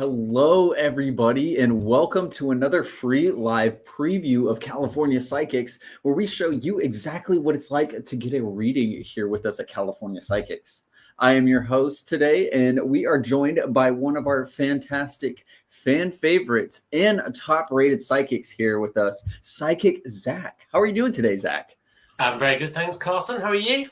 Hello, everybody, and welcome to another free live preview of California Psychics, where we show you exactly what it's like to get a reading here with us at California Psychics. I am your host today, and we are joined by one of our fantastic fan favorites and top-rated psychics here with us, Psychic Zack. How are you doing today, Zack? I'm very good, thanks, Carson. How are you?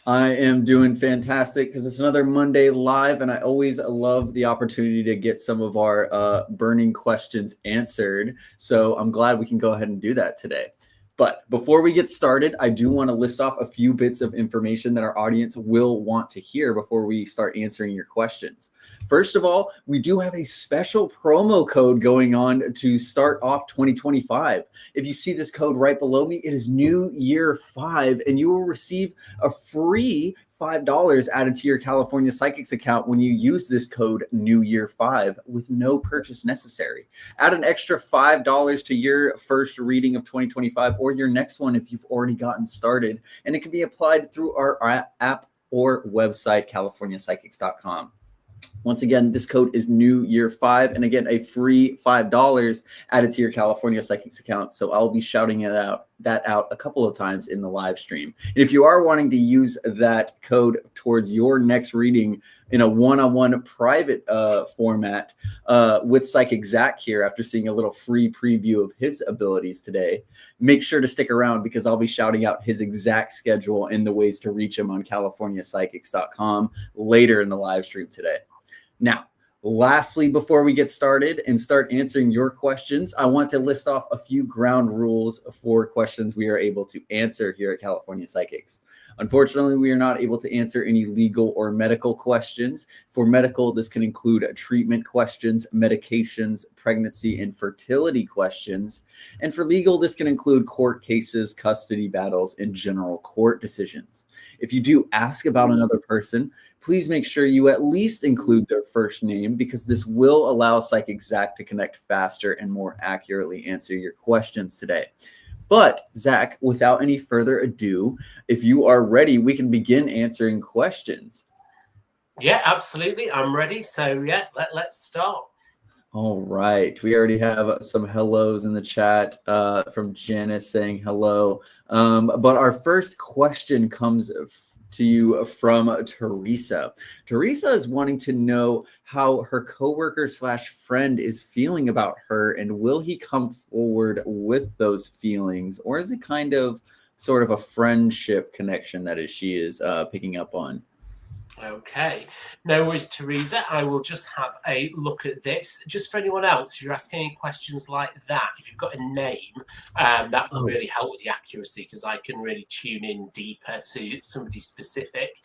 I am doing fantastic because it's another Monday live, and I always love the opportunity to get some of our burning questions answered. So I'm glad we can go ahead and do that today. But before we get started, I do want to list off a few bits of information that our audience will want to hear before we start answering your questions. First of all, we do have a special promo code going on to start off 2025. If you see this code right below me, it is New Year 5, and you will receive a free $5 added to your California Psychics account when you use this code New Year 5 with no purchase necessary. Add an extra $5 to your first reading of 2025 or your next one if you've already gotten started, and it can be applied through our app or website, californiapsychics.com. Once again, this code is New Year 5, and again, a free $5 added to your California Psychics account. So I'll be shouting that out a couple of times in the live stream. And if you are wanting to use that code towards your next reading in a one-on-one private format with Psychic Zack here, after seeing a little free preview of his abilities today, make sure to stick around because I'll be shouting out his exact schedule and the ways to reach him on californiapsychics.com later in the live stream today. Now, lastly, before we get started and start answering your questions, I want to list off a few ground rules for questions we are able to answer here at California Psychics. Unfortunately, we are not able to answer any legal or medical questions. For medical, this can include treatment questions, medications, pregnancy and fertility questions. And for legal, this can include court cases, custody battles, and general court decisions. If you do ask about another person, please make sure you at least include their first name, because this will allow Psychic Zack to connect faster and more accurately answer your questions today. But Zack, without any further ado, if you are ready, we can begin answering questions. Yeah, absolutely. I'm ready. So yeah, let's start. All right. We already have some hellos in the chat from Janice saying hello. But our first question comes to you from Teresa. Teresa is wanting to know how her coworker / friend is feeling about her, and will he come forward with those feelings, or is it kind of sort of a friendship connection that she is picking up on? Okay, no worries, Teresa. I will just have a look at this. Just for anyone else, if you're asking any questions like that, if you've got a name, that would really help with the accuracy, because I can really tune in deeper to somebody specific.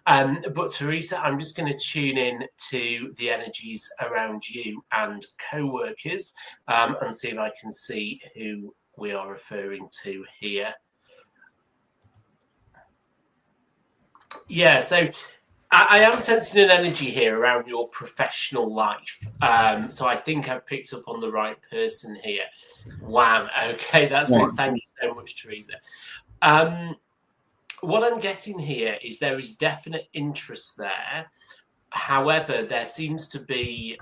But Teresa, I'm just going to tune in to the energies around you and co-workers and see if I can see who we are referring to here. Yeah, so I am sensing an energy here around your professional life. So I think I've picked up on the right person here. Wow. Okay, that's great. Thank you so much, Teresa. What I'm getting here is there is definite interest there. However, there seems to be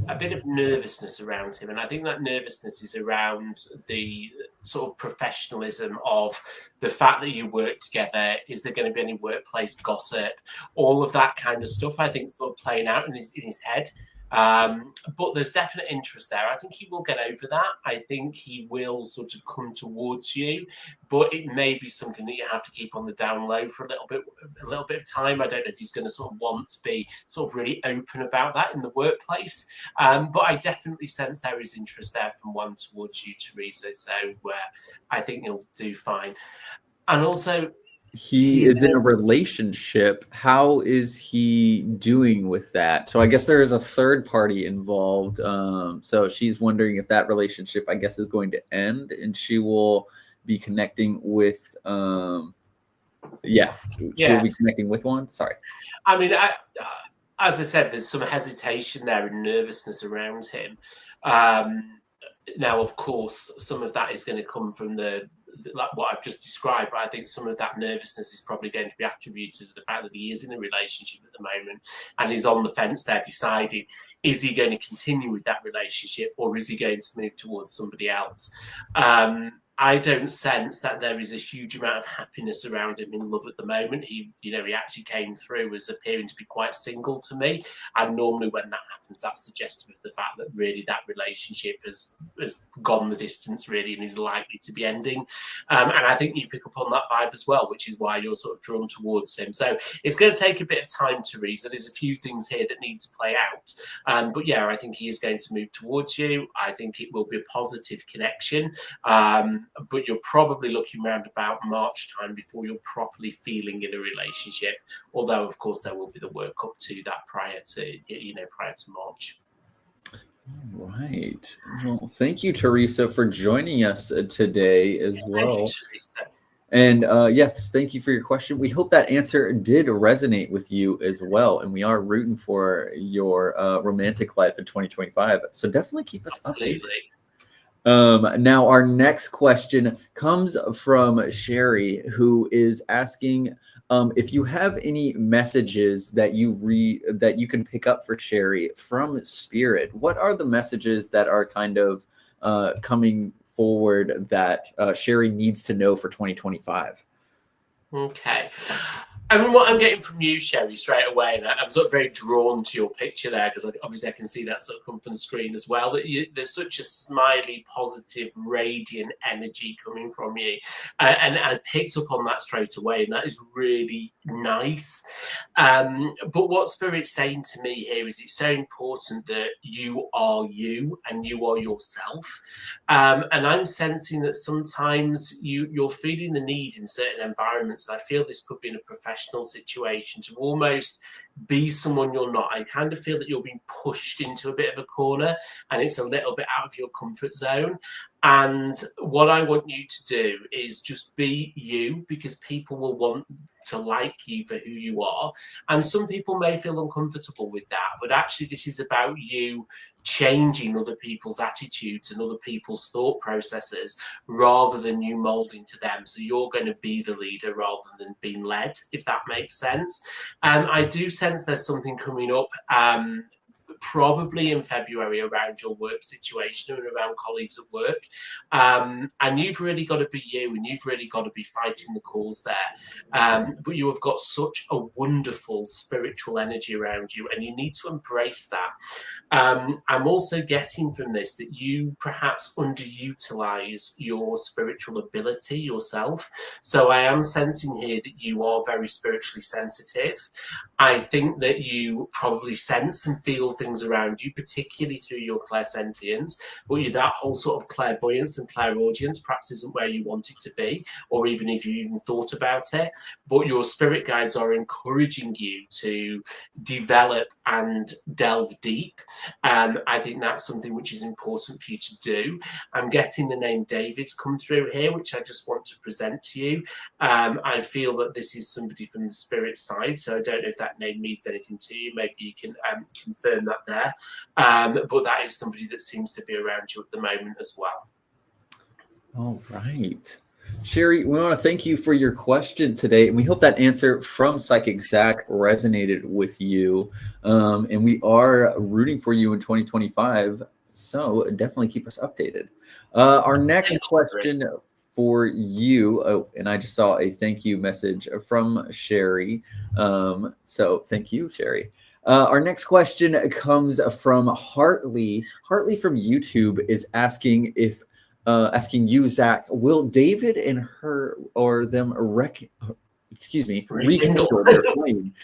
a bit of nervousness around him, and I think that nervousness is around the sort of professionalism of the fact that you work together. Is there going to be any workplace gossip? All of that kind of stuff, I think, sort of playing out in his head. But there's definite interest there. I think he will get over that. I think he will sort of come towards you, but it may be something that you have to keep on the down low for a little bit of time. I don't know if he's going to sort of want to be sort of really open about that in the workplace. But I definitely sense there is interest there from one towards you, Teresa. So I think you'll do fine. And also, he is in a relationship. How is he doing with that? So I guess there is a third party involved. So she's wondering if that relationship, I guess, is going to end, and she will be connecting with she will be connecting with one. Sorry. I mean, as I said, there's some hesitation there and nervousness around him. Now, of course, some of that is going to come from the like what I've just described, but I think some of that nervousness is probably going to be attributed to the fact that he is in a relationship at the moment and he's on the fence there deciding, is he going to continue with that relationship or is he going to move towards somebody else? I don't sense that there is a huge amount of happiness around him in love at the moment. He actually came through as appearing to be quite single to me. And normally when that happens, that's suggestive of the fact that really that relationship has gone the distance really and is likely to be ending. And I think you pick up on that vibe as well, which is why you're sort of drawn towards him. So it's going to take a bit of time, Teresa. There's a few things here that need to play out. But yeah, I think he is going to move towards you. I think it will be a positive connection. But you're probably looking around about March time before you're properly feeling in a relationship. Although, of course, there will be the work up to that prior to March. Right. Well, thank you, Teresa, for joining us today as well. Thank you, Teresa. And yes, thank you for your question. We hope that answer did resonate with you as well. And we are rooting for your romantic life in 2025. So definitely keep us updated. Now, our next question comes from Sherry, who is asking if you have any messages that you can pick up for Sherry from Spirit. What are the messages that are kind of coming forward that Sherry needs to know for 2025? Okay. I mean, what I'm getting from you, Sherry, straight away, and I'm sort of very drawn to your picture there because obviously I can see that sort of come from the screen as well. That there's such a smiley, positive, radiant energy coming from you, and I picked up on that straight away, and that is really nice. But what Spirit's saying to me here is it's so important that you are you and you are yourself, and I'm sensing that sometimes you're feeling the need in certain environments, and I feel this could be in a professional situation to almost be someone you're not. I kind of feel that you're being pushed into a bit of a corner and it's a little bit out of your comfort zone. And what I want you to do is just be you, because people will want to like you for who you are. And some people may feel uncomfortable with that, but actually this is about you changing other people's attitudes and other people's thought processes rather than you molding to them. So you're going to be the leader rather than being led, if that makes sense. I do sense there's something coming up probably in February around your work situation and around colleagues at work. And you've really got to be you and you've really got to be fighting the cause there. But you have got such a wonderful spiritual energy around you and you need to embrace that. I'm also getting from this that you perhaps underutilize your spiritual ability yourself. So I am sensing here that you are very spiritually sensitive. I think that you probably sense and feel things around you, particularly through your clairsentience, but that whole sort of clairvoyance and clairaudience perhaps isn't where you want it to be, or even if you even thought about it. But your spirit guides are encouraging you to develop and delve deep. I think that's something which is important for you to do. I'm getting the name David's come through here, which I just want to present to you. I feel that this is somebody from the spirit side, so I don't know if that name means anything to you. Maybe you can confirm that there. But that is somebody that seems to be around you at the moment as well. All right. Sherry, we want to thank you for your question today, and we hope that answer from Psychic Zack resonated with you. And we are rooting for you in 2025, so definitely keep us updated. Our next question for you, and I just saw a thank you message from Sherry. So thank you, Sherry. Our next question comes from Hartley. Hartley from YouTube is asking if asking you, Zach, will David and her or them rekindle their flame?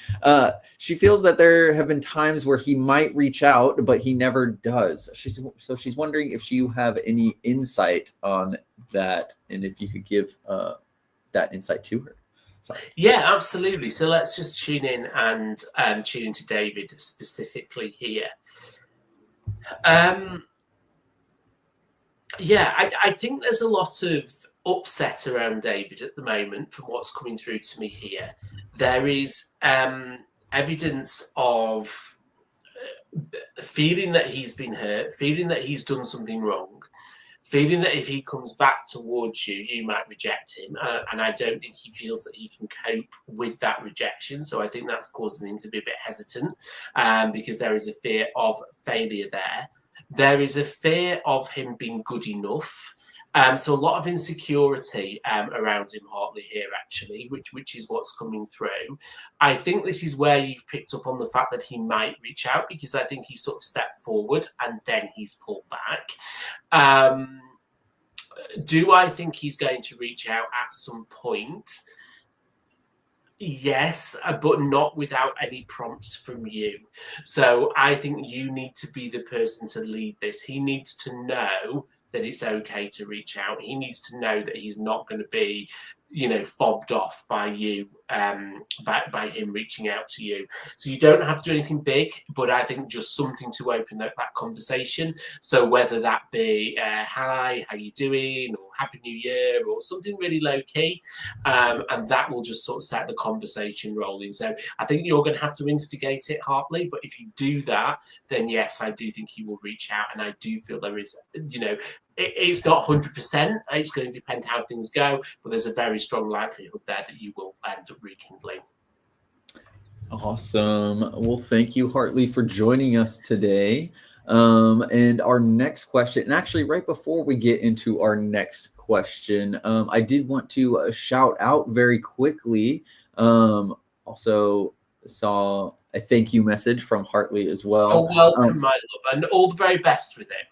She feels that there have been times where he might reach out, but he never does. She's wondering if you have any insight on that, and if you could give that insight to her. Sorry. Yeah, absolutely. So let's just tune in and tune into David specifically here. Yeah, I think there's a lot of upset around David at the moment from what's coming through to me here. There is evidence of feeling that he's been hurt, feeling that he's done something wrong, feeling that if he comes back towards you, you might reject him. And I don't think he feels that he can cope with that rejection. So I think that's causing him to be a bit hesitant, because there is a fear of failure there. There is a fear of him being good enough. So a lot of insecurity around him, Hartley, here, actually, which is what's coming through. I think this is where you've picked up on the fact that he might reach out, because I think he sort of stepped forward and then he's pulled back. Do I think he's going to reach out at some point? Yes, but not without any prompts from you. So I think you need to be the person to lead this. He needs to know that it's okay to reach out. He needs to know that he's not going to be, fobbed off by you, by him reaching out to you. So you don't have to do anything big, but I think just something to open that conversation. So whether that be hi, how you doing, or Happy New Year, or something really low key, and that will just sort of set the conversation rolling. So I think you're going to have to instigate it, Hartley. But if you do that, then yes, I do think he will reach out, and I do feel there is, it's not 100%. It's going to depend how things go, but there's a very strong likelihood there that you will end up rekindling. Awesome. Well, thank you, Hartley, for joining us today. And our next question, and actually right before we get into our next question, I did want to shout out very quickly. Also saw a thank you message from Hartley as well. Oh, welcome, my love, and all the very best with it.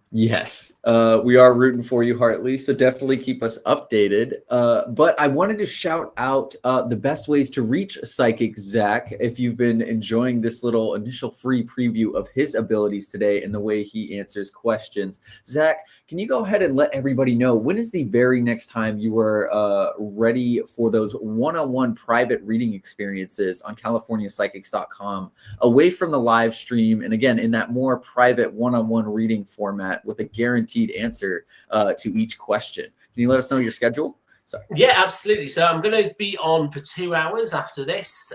Yes, we are rooting for you, Hartley, so definitely keep us updated. But I wanted to shout out the best ways to reach Psychic Zack. If you've been enjoying this little initial free preview of his abilities today and the way he answers questions, Zack, can you go ahead and let everybody know when is the very next time you are ready for those one-on-one private reading experiences on CaliforniaPsychics.com, away from the live stream, and again, in that more private one-on-one reading format with a guaranteed answer to each question. Can you let us know your schedule? Sorry. Yeah, absolutely. So I'm going to be on for 2 hours after this,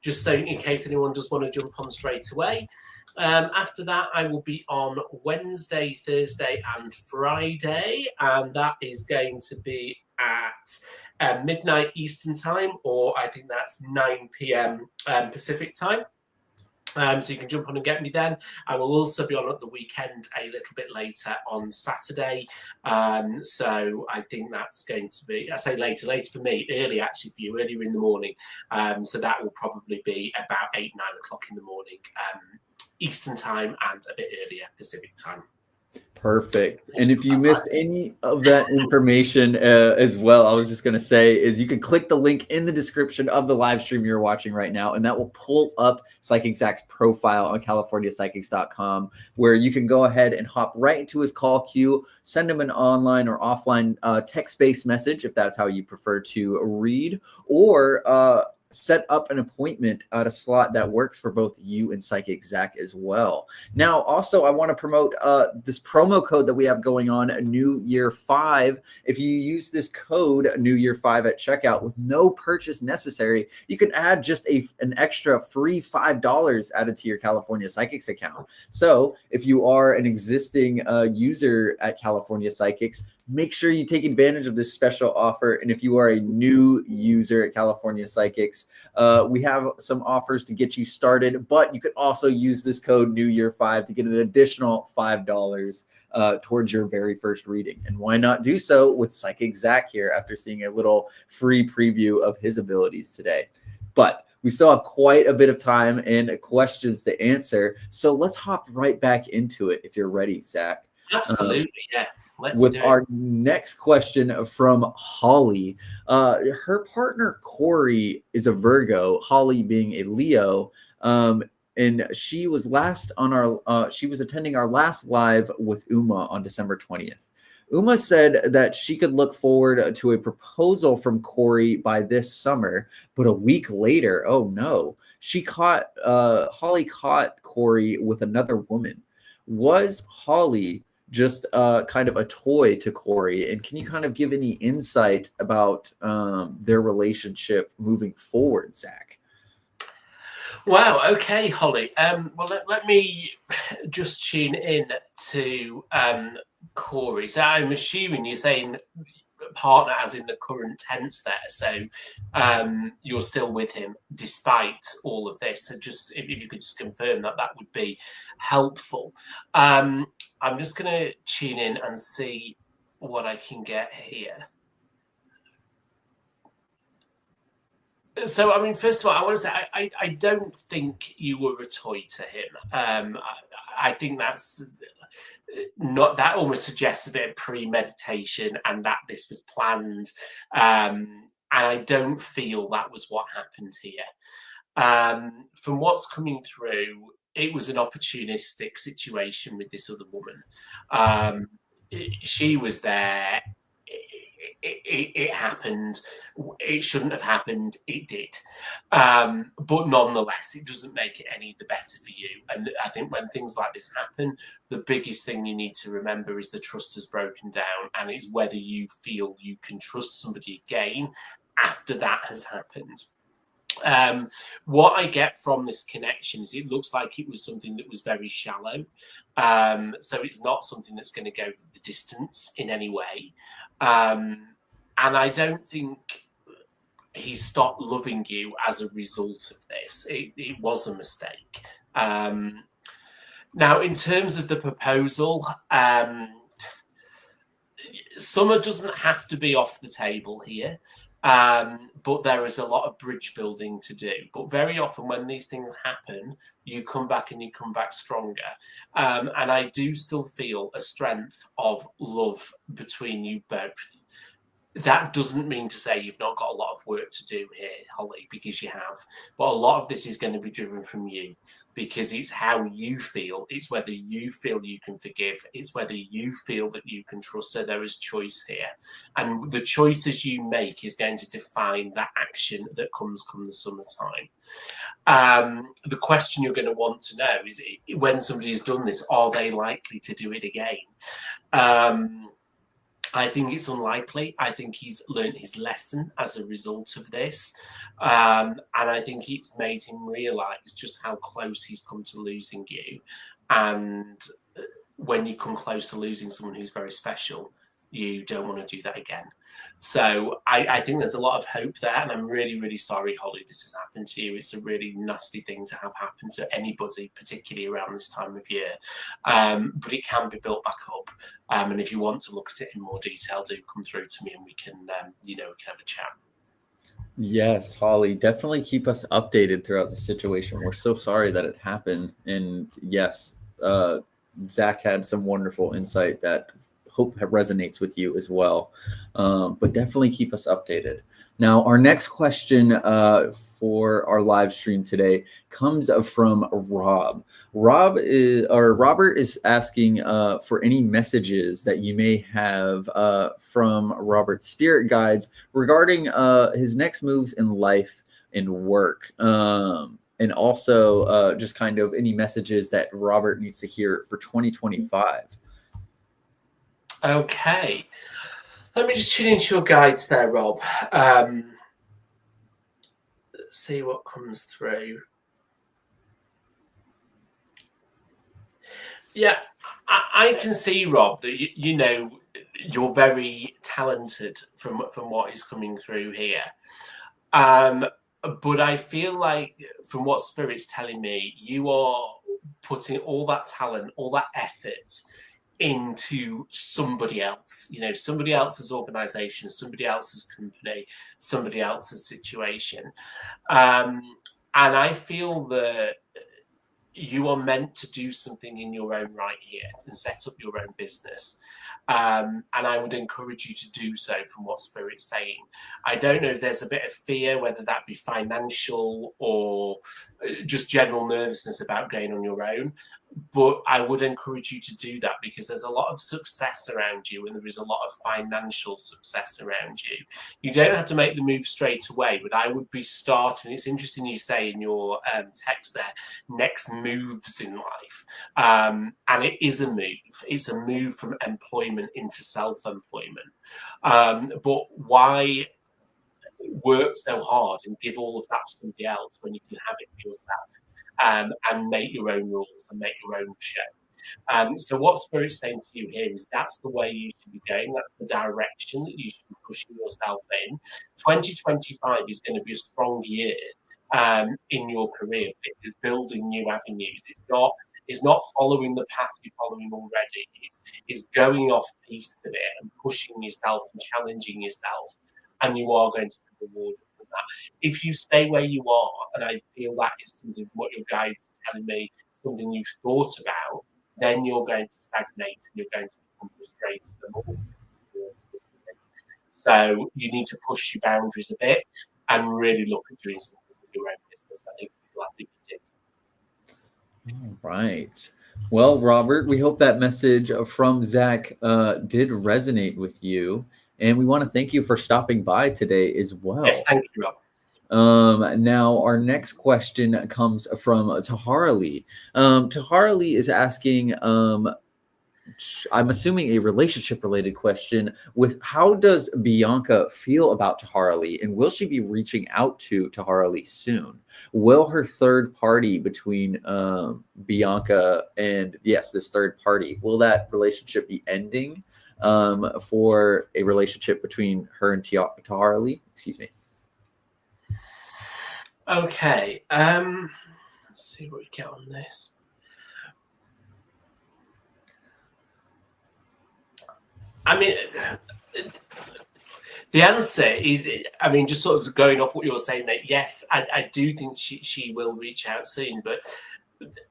just so in case anyone does want to jump on straight away. After that, I will be on Wednesday, Thursday, and Friday, and that is going to be at midnight Eastern time, or I think that's 9 p.m. Pacific time. So you can jump on and get me then. I will also be on at the weekend a little bit later on Saturday. So I think that's going to be, I say later for me, early actually for you, earlier in the morning. So that will probably be about 8, 9 o'clock in the morning Eastern time, and a bit earlier Pacific time. Perfect. And if you missed any of that information as well, I was just going to say is you can click the link in the description of the live stream you're watching right now, and that will pull up Psychic Zack's profile on CaliforniaPsychics.com, where you can go ahead and hop right into his call queue, send him an online or offline text-based message if that's how you prefer to read, or set up an appointment at a slot that works for both you and Psychic Zack as well. Now, also, I want to promote this promo code that we have going on, New Year 5. If you use this code New Year 5 at checkout with no purchase necessary, you can add just an extra free $5 added to your California Psychics account. So if you are an existing user at California Psychics, make sure you take advantage of this special offer. And if you are a new user at California Psychics, we have some offers to get you started, but you could also use this code New Year 5 to get an additional $5 towards your very first reading. And why not do so with Psychic Zack here after seeing a little free preview of his abilities today? But we still have quite a bit of time and questions to answer. So let's hop right back into it if you're ready, Zack. Absolutely, yeah. With our next question from Holly. Her partner Corey is a Virgo, Holly being a Leo, and she was she was attending our last live with Uma on December 20th. Uma said that she could look forward to a proposal from Corey by this summer, but a week later, oh no, Holly caught Corey with another woman. Was Holly just kind of a toy to Corey? And can you kind of give any insight about their relationship moving forward, Zack? Wow. Okay, Holly. Well, let me just tune in to Corey. So I'm assuming you're saying partner as in the current tense there. So you're still with him despite all of this. So just if you could just confirm that, that would be helpful. I'm just going to tune in and see what I can get here. So, I mean, first of all, I want to say I don't think you were a toy to him. I think that's not, that almost suggests a bit of premeditation and that this was planned. And I don't feel that was what happened here. From what's coming through, it was an opportunistic situation with this other woman. She was there. It happened. It shouldn't have happened. It did. But nonetheless, it doesn't make it any the better for you. And I think when things like this happen, the biggest thing you need to remember is the trust has broken down, and it's whether you feel you can trust somebody again after that has happened. What I get from this connection is it looks like it was something that was very shallow. So it's not something that's going to go the distance in any way. And I don't think he stopped loving you as a result of this. It was a mistake. Now, in terms of the proposal, Summer doesn't have to be off the table here. But there is a lot of bridge building to do. But very often when these things happen, you come back and you come back stronger. And I do still feel a strength of love between you both. That doesn't mean to say you've not got a lot of work to do here, Holly, because you have. But a lot of this is going to be driven from you, because it's how you feel. It's whether you feel you can forgive. It's whether you feel that you can trust. So there is choice here. And the choices you make is going to define that action that comes come the summertime. The question you're going to want to know is, when somebody's done this, are they likely to do it again? I think it's unlikely. I think he's learned his lesson as a result of this. And I think it's made him realise just how close he's come to losing you. And when you come close to losing someone who's very special, you don't want to do that again. So I think there's a lot of hope there. And I'm really, really sorry, Holly, this has happened to you. It's a really nasty thing to have happen to anybody, particularly around this time of year. But it can be built back up. And if you want to look at it in more detail, do come through to me and we can, we can have a chat. Yes, Holly, definitely keep us updated throughout the situation. We're so sorry that it happened. And yes, Zach had some wonderful insight that hope resonates with you as well. But definitely keep us updated. Now, our next question for our live stream today comes from Rob. Robert is asking for any messages that you may have from Robert's spirit guides regarding his next moves in life and work. And also just kind of any messages that Robert needs to hear for 2025. Okay. Let me just tune into your guides there, Rob. Let's see what comes through. Yeah, I can see, Rob, that you're very talented from what is coming through here. But I feel like, from what Spirit's telling me, you are putting all that talent, all that effort into somebody else, somebody else's organization, somebody else's company, somebody else's situation. And I feel that you are meant to do something in your own right here and set up your own business. And I would encourage you to do so, from what Spirit's saying. I don't know if there's a bit of fear, whether that be financial or just general nervousness about going on your own. But I would encourage you to do that, because there's a lot of success around you and there is a lot of financial success around you. You don't have to make the move straight away, but I would be starting. It's interesting you say in your text there, next moves in life. And it is a move. It's a move from employment into self-employment. But why work so hard and give all of that to somebody else when you can have it for yourself, and make your own rules and make your own show. So what Spirit's saying to you here is that's the way you should be going. That's the direction that you should be pushing yourself in. 2025 is going to be a strong year in your career. It is building new avenues. It's not following the path you're following already. It's going off piece of it and pushing yourself and challenging yourself. And you are going to be rewarded for that. If you stay where you are, and I feel that is something what your guys are telling me, something you've thought about, then you're going to stagnate and you're going to become frustrated and also. So you need to push your boundaries a bit and really look at doing something with your own business. I think I'm glad that you did. All right. Well, Robert, we hope that message from Zach did resonate with you. And we want to thank you for stopping by today as well. Yes, thank you, Rob. Now our next question comes from Tahara Lee. Tahara Lee is asking, I'm assuming a relationship related question with how does Bianca feel about Tahara Lee, and will she be reaching out to Tahara Lee soon? Will her third party between Bianca and this third party, will that relationship be ending for a relationship between her and Tahara Lee? Excuse me. Okay, let's see what we get on this. I mean, the answer is, I mean, just sort of going off what you're saying, that yes, I do think she will reach out soon, but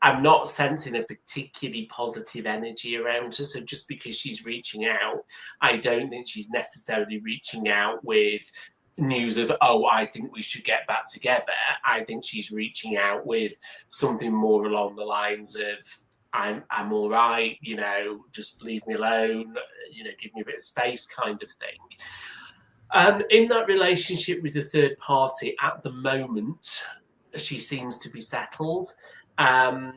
I'm not sensing a particularly positive energy around her. So just because she's reaching out, I don't think she's necessarily reaching out with news of, oh, I think we should get back together. I think she's reaching out with something more along the lines of, I'm all right, you know, just leave me alone, you know, give me a bit of space kind of thing. In that relationship with the third party, at the moment, she seems to be settled. And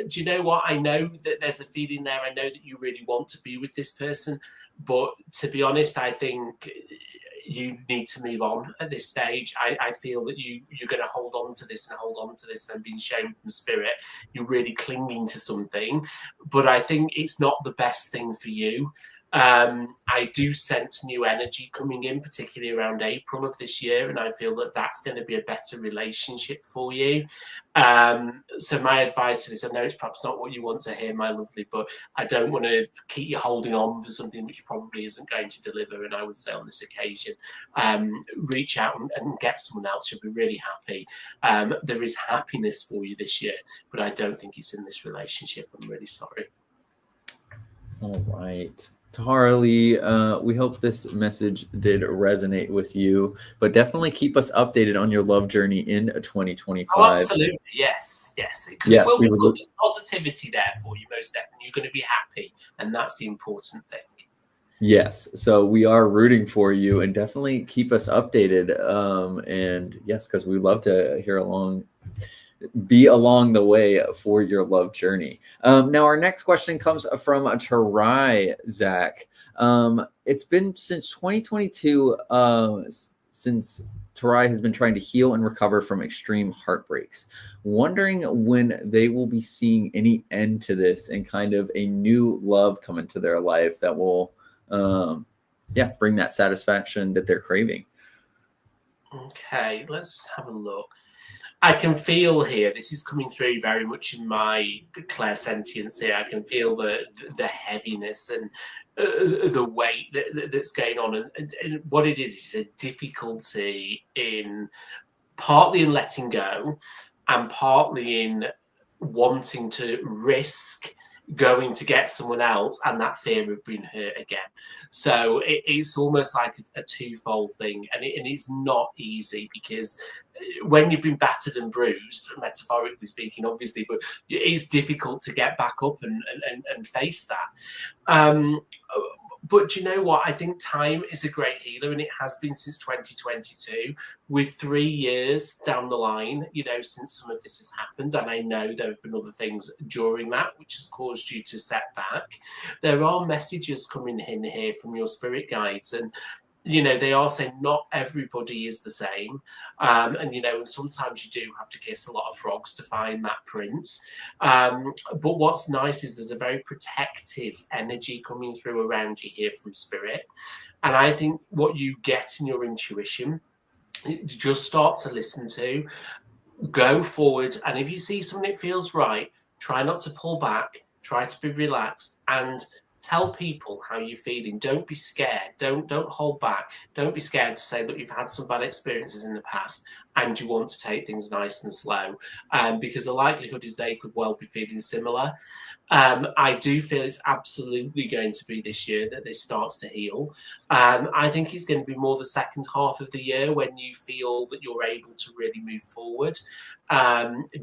do you know what? I know that there's a feeling there. I know that you really want to be with this person. But to be honest, I think you need to move on at this stage. I feel that you're going to hold on to this and hold on to this and being shown from spirit. You're really clinging to something. But I think it's not the best thing for you. I do sense new energy coming in, particularly around April of this year, and I feel that that's going to be a better relationship for you. So my advice for this, I know it's perhaps not what you want to hear, my lovely, but I don't want to keep you holding on for something which probably isn't going to deliver. And I would say on this occasion, reach out and get someone else. You'll be really happy. There is happiness for you this year, but I don't think it's in this relationship. I'm really sorry. All right. Tahara Lee, we hope this message did resonate with you, but definitely keep us updated on your love journey in 2025. Oh, absolutely. Yes. It will be good. There's positivity there for you, most definitely. You're going to be happy, and that's the important thing. Yes. So we are rooting for you, and definitely keep us updated. And yes, because we love to be along the way for your love journey. Now, our next question comes from Tarai Zack. It's been since 2022 since Tarai has been trying to heal and recover from extreme heartbreaks. Wondering when they will be seeing any end to this and kind of a new love come into their life that will, bring that satisfaction that they're craving. Okay, let's just have a look. I can feel here, this is coming through very much in my clairsentience here. I can feel the heaviness and the weight that's going on. And what it is a difficulty in partly in letting go and partly in wanting to risk going to get someone else and that fear of being hurt again. So it's almost like a twofold thing, and it's not easy because when you've been battered and bruised, metaphorically speaking, obviously, but it's difficult to get back up and face that. But you know what? I think time is a great healer, and it has been since 2022. With 3 years down the line, you know, since some of this has happened, and I know there have been other things during that which has caused you to set back. There are messages coming in here from your spirit guides, and they are saying not everybody is the same. And sometimes you do have to kiss a lot of frogs to find that prince. But what's nice is there's a very protective energy coming through around you here from spirit. And I think what you get in your intuition, just start to listen to, go forward. And if you see something that feels right, try not to pull back, try to be relaxed, and tell people how you're feeling. Don't be scared. Don't hold back. Don't be scared to say that you've had some bad experiences in the past and you want to take things nice and slow, because the likelihood is they could well be feeling similar. I do feel it's absolutely going to be this year that this starts to heal. I think it's going to be more the second half of the year when you feel that you're able to really move forward.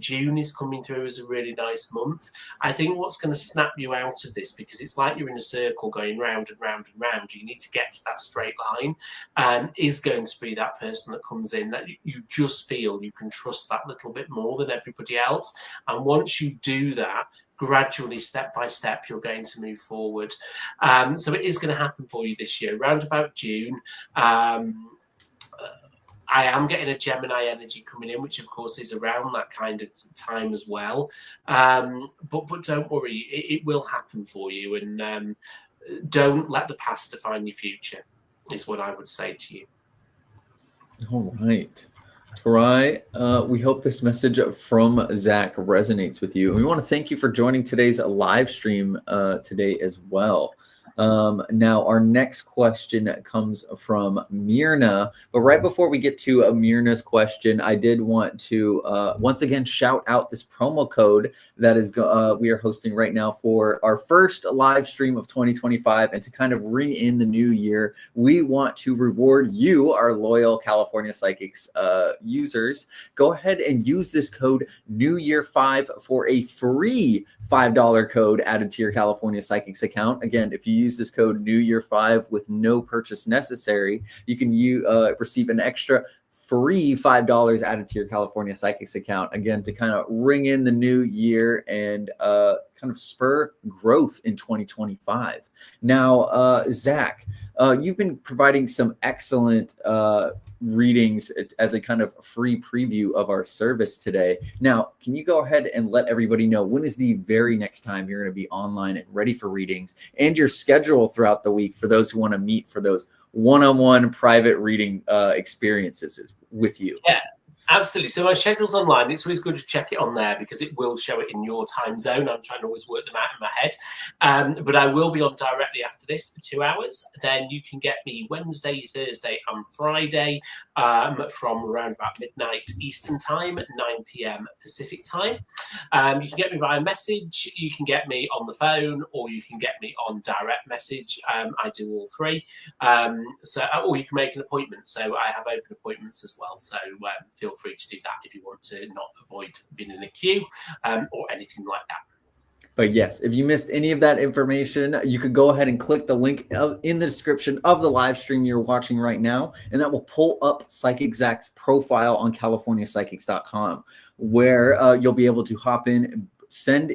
June is coming through as a really nice month. I think what's going to snap you out of this, because it's like you're in a circle going round and round and round, you need to get to that straight line, is going to be that person that comes in that you just feel you can trust that little bit more than everybody else. And once you do that, gradually, step by step, you're going to move forward. So it is going to happen for you this year, around about June. I am getting a Gemini energy coming in, which of course is around that kind of time as well. But don't worry, it will happen for you. And don't let the past define your future, is what I would say to you. All right. Tarai, we hope this message from Zack resonates with you. And we want to thank you for joining today's live stream today as well. Now, our next question comes from Mirna. But right before we get to Mirna's question, I did want to once again shout out this promo code that is we are hosting right now for our first live stream of 2025. And to kind of ring in the new year, we want to reward you, our loyal California Psychics users. Go ahead and use this code NEWYEAR5 for a free $5 code added to your California Psychics account. Again, if you use this code NEWYEAR5 with no purchase necessary, you can receive an extra free $5 added to your California Psychics account, again, to kind of ring in the new year and kind of spur growth in 2025. Now, Zack, you've been providing some excellent readings as a kind of free preview of our service today. Now, can you go ahead and let everybody know when is the very next time you're going to be online and ready for readings, and your schedule throughout the week for those who want to meet for those one-on-one private reading experiences with you? Yeah, absolutely. So my schedule's online. It's always good to check it on there because it will show it in your time zone. I'm trying to always work them out in my head. But I will be on directly after this for 2 hours. Then you can get me Wednesday, Thursday, and Friday from around about midnight Eastern time, 9 p.m. Pacific time. You can get me via message, you can get me on the phone, or you can get me on direct message. I do all three. Or you can make an appointment. So I have open appointments as well. So feel free to do that if you want to not avoid being in a queue or anything like that. But yes, if you missed any of that information, you could go ahead and click the link in the description of the live stream you're watching right now, and that will pull up Psychic Zack's profile on CaliforniaPsychics.com, where you'll be able to hop in, send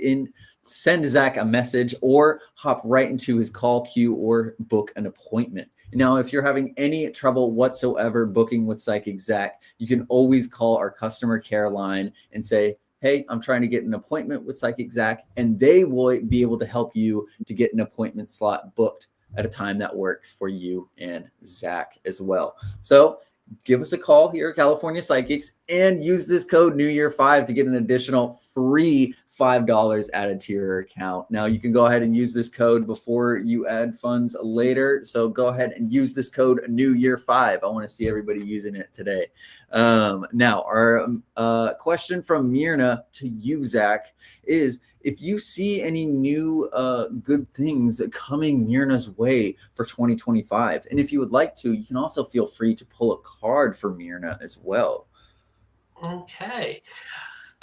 Zack a message, or hop right into his call queue or book an appointment. Now, if you're having any trouble whatsoever booking with Psychic Zack, you can always call our customer care line and say, hey, I'm trying to get an appointment with Psychic Zack, and they will be able to help you to get an appointment slot booked at a time that works for you and Zack as well. So give us a call here at California Psychics and use this code NEWYEAR5 to get an additional free $5 added to your account. Now, you can go ahead and use this code before you add funds later. So go ahead and use this code NEWYEAR5. I want to see everybody using it today. Now, our question from Mirna to you, Zack, is if you see any new good things coming Mirna's way for 2025, and if you would like to, you can also feel free to pull a card for Mirna as well. Okay.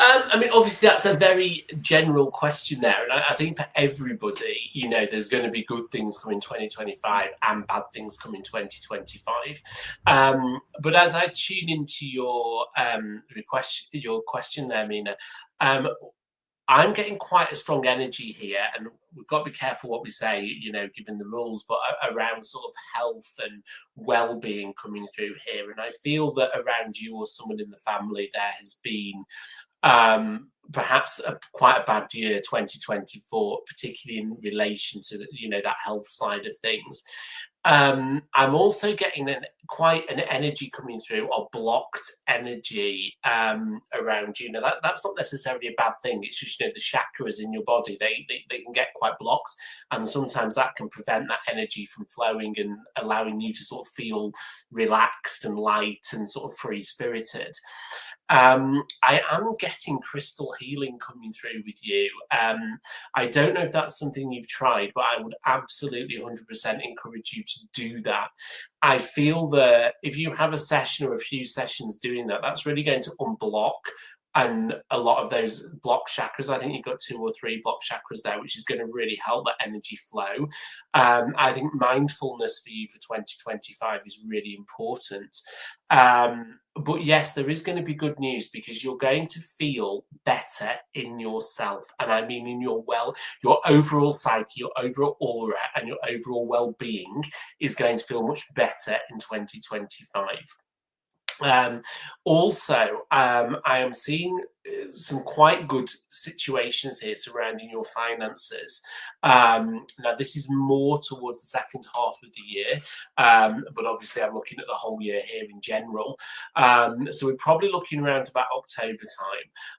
I mean, obviously, that's a very general question there. And I think for everybody, there's going to be good things coming 2025 and bad things coming 2025. But as I tune into your question there, Mina, I'm getting quite a strong energy here, and we've got to be careful what we say, given the rules, but around sort of health and well-being coming through here. And I feel that around you or someone in the family, there has been perhaps quite a bad year, 2024, particularly in relation to that health side of things. I'm also getting quite an energy coming through, or blocked energy around you. That's not necessarily a bad thing. It's just the chakras in your body, they can get quite blocked, and sometimes that can prevent that energy from flowing and allowing you to sort of feel relaxed and light and sort of free spirited. I am getting crystal healing coming through with you. I don't know if that's something you've tried, but I would absolutely 100% encourage you to do that. I feel that if you have a session or a few sessions doing that, that's really going to unblock and a lot of those block chakras. I think you've got 2 or 3 block chakras there, which is going to really help that energy flow. I think mindfulness for you for 2025 is really important. But yes, there is going to be good news, because you're going to feel better in yourself. And I mean in your overall psyche, your overall aura, and your overall well-being is going to feel much better in 2025. Also, I am seeing some quite good situations here surrounding your finances. Now, this is more towards the second half of the year, but obviously I'm looking at the whole year here in general. So we're probably looking around about October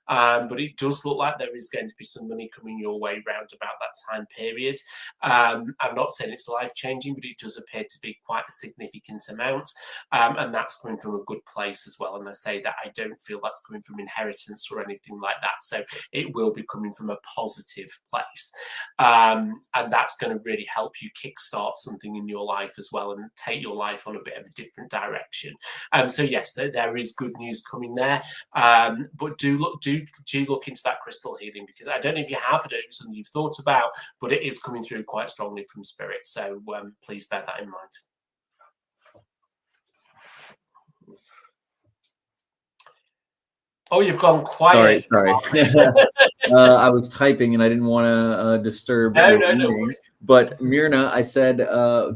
time, but it does look like there is going to be some money coming your way round about that time period. I'm not saying it's life-changing, but it does appear to be quite a significant amount, and that's coming from a good place as well. And I say that I don't feel that's coming from inheritance or anything like that. So it will be coming from a positive place. And that's going to really help you kickstart something in your life as well, and take your life on a bit of a different direction. So yes, there is good news coming there. But do look into that crystal healing, because I don't know if you have, I don't know if it's something you've thought about, but it is coming through quite strongly from spirit. So please bear that in mind. Oh, you've gone quiet. Sorry. I was typing and I didn't want to disturb. No worries. But Myrna, I said,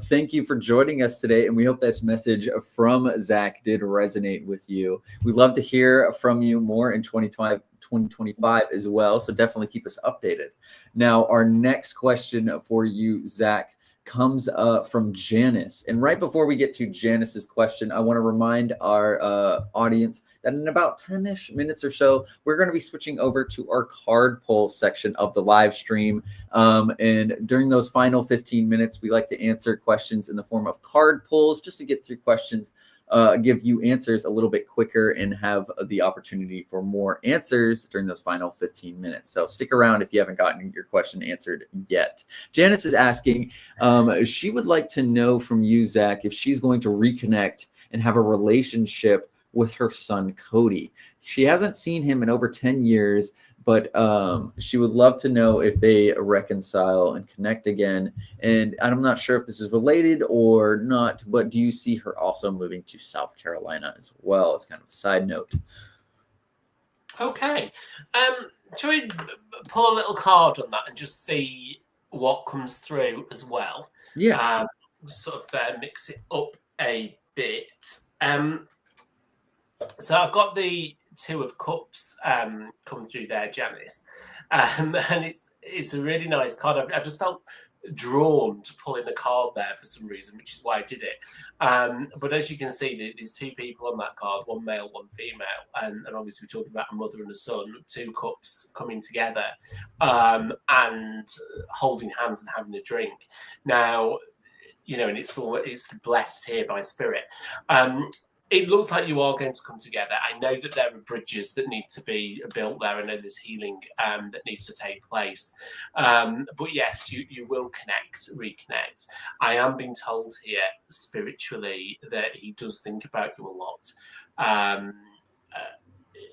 thank you for joining us today. And we hope this message from Zach did resonate with you. We'd love to hear from you more in 2025 as well. So definitely keep us updated. Now, our next question for you, Zach, comes from Janice. And right before we get to Janice's question, I want to remind our audience that in about 10-ish minutes or so, we're going to be switching over to our card pull section of the live stream. And during those final 15 minutes, we like to answer questions in the form of card pulls, just to get through questions, give you answers a little bit quicker, and have the opportunity for more answers during those final 15 minutes. So stick around if you haven't gotten your question answered yet. Janice is asking, she would like to know from you, Zach, if she's going to reconnect and have a relationship with her son, Cody. She hasn't seen him in over 10 years, but she would love to know if they reconcile and connect again. And I'm not sure if this is related or not, but do you see her also moving to South Carolina as well, as kind of a side note? Okay. Shall we pull a little card on that and just see what comes through as well? Yes. Sort of mix it up a bit. So I've got the 2 of Cups come through there, Janice, and it's a really nice card. I just felt drawn to pull in a card there for some reason, which is why I did it. But as you can see, there's 2 people on that card, 1 male, 1 female, and obviously we're talking about a mother and a son, 2 cups coming together and holding hands and having a drink. Now, and it's blessed here by spirit. It looks like you are going to come together. I know that there are bridges that need to be built there. I know there's healing that needs to take place. But yes, you will reconnect. I am being told here spiritually that he does think about you a lot.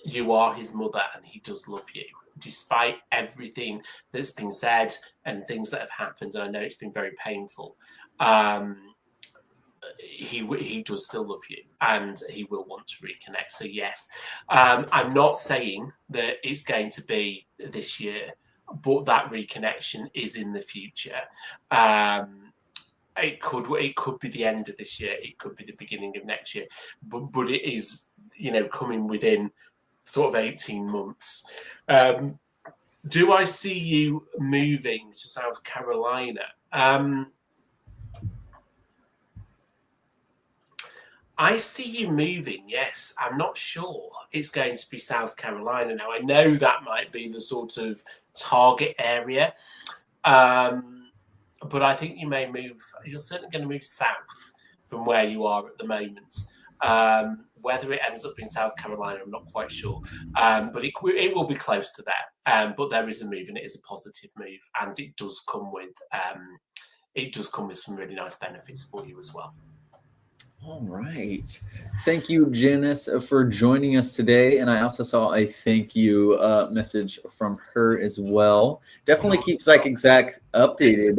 You are his mother and he does love you, despite everything that's been said and things that have happened. And I know it's been very painful. he does still love you and he will want to reconnect. So yes, I'm not saying that it's going to be this year, but that reconnection is in the future. It could be the end of this year, it could be the beginning of next year, but it is, coming within sort of 18 months. Do I see you moving to South Carolina? I see you moving, yes. I'm not sure it's going to be South Carolina now. I know that might be the sort of target area, but I think you may move. You're certainly going to move south from where you are at the moment. Whether it ends up in South Carolina, I'm not quite sure, but it will be close to there. But there is a move, and it is a positive move, and it does come with some really nice benefits for you as well. All right. Thank you, Janice, for joining us today. And I also saw a thank you message from her as well. Definitely keep Psychic Zack updated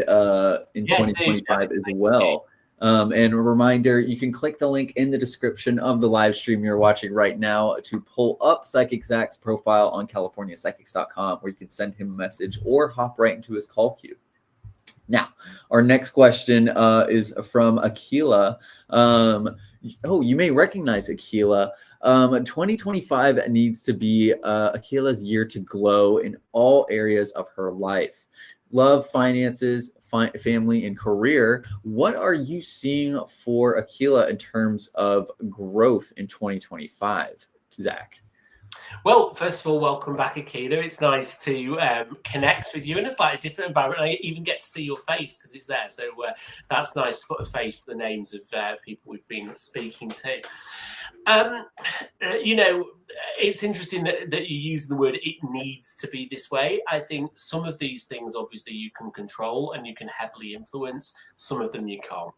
in 2025 as well. And a reminder, you can click the link in the description of the live stream you're watching right now to pull up Psychic Zack's profile on CaliforniaPsychics.com, where you can send him a message or hop right into his call queue. Now, our next question is from Akila. You may recognize Akila. 2025 needs to be Akila's year to glow in all areas of her life. Love, finances, family, and career. What are you seeing for Akila in terms of growth in 2025, Zach? Well, first of all, welcome back, Akila. It's nice to connect with you in a slightly different environment. I even get to see your face because it's there. So that's nice to put a face to the names of people we've been speaking to. It's interesting that you use the word "it needs to be this way." I think some of these things, obviously, you can control and you can heavily influence. Some of them you can't.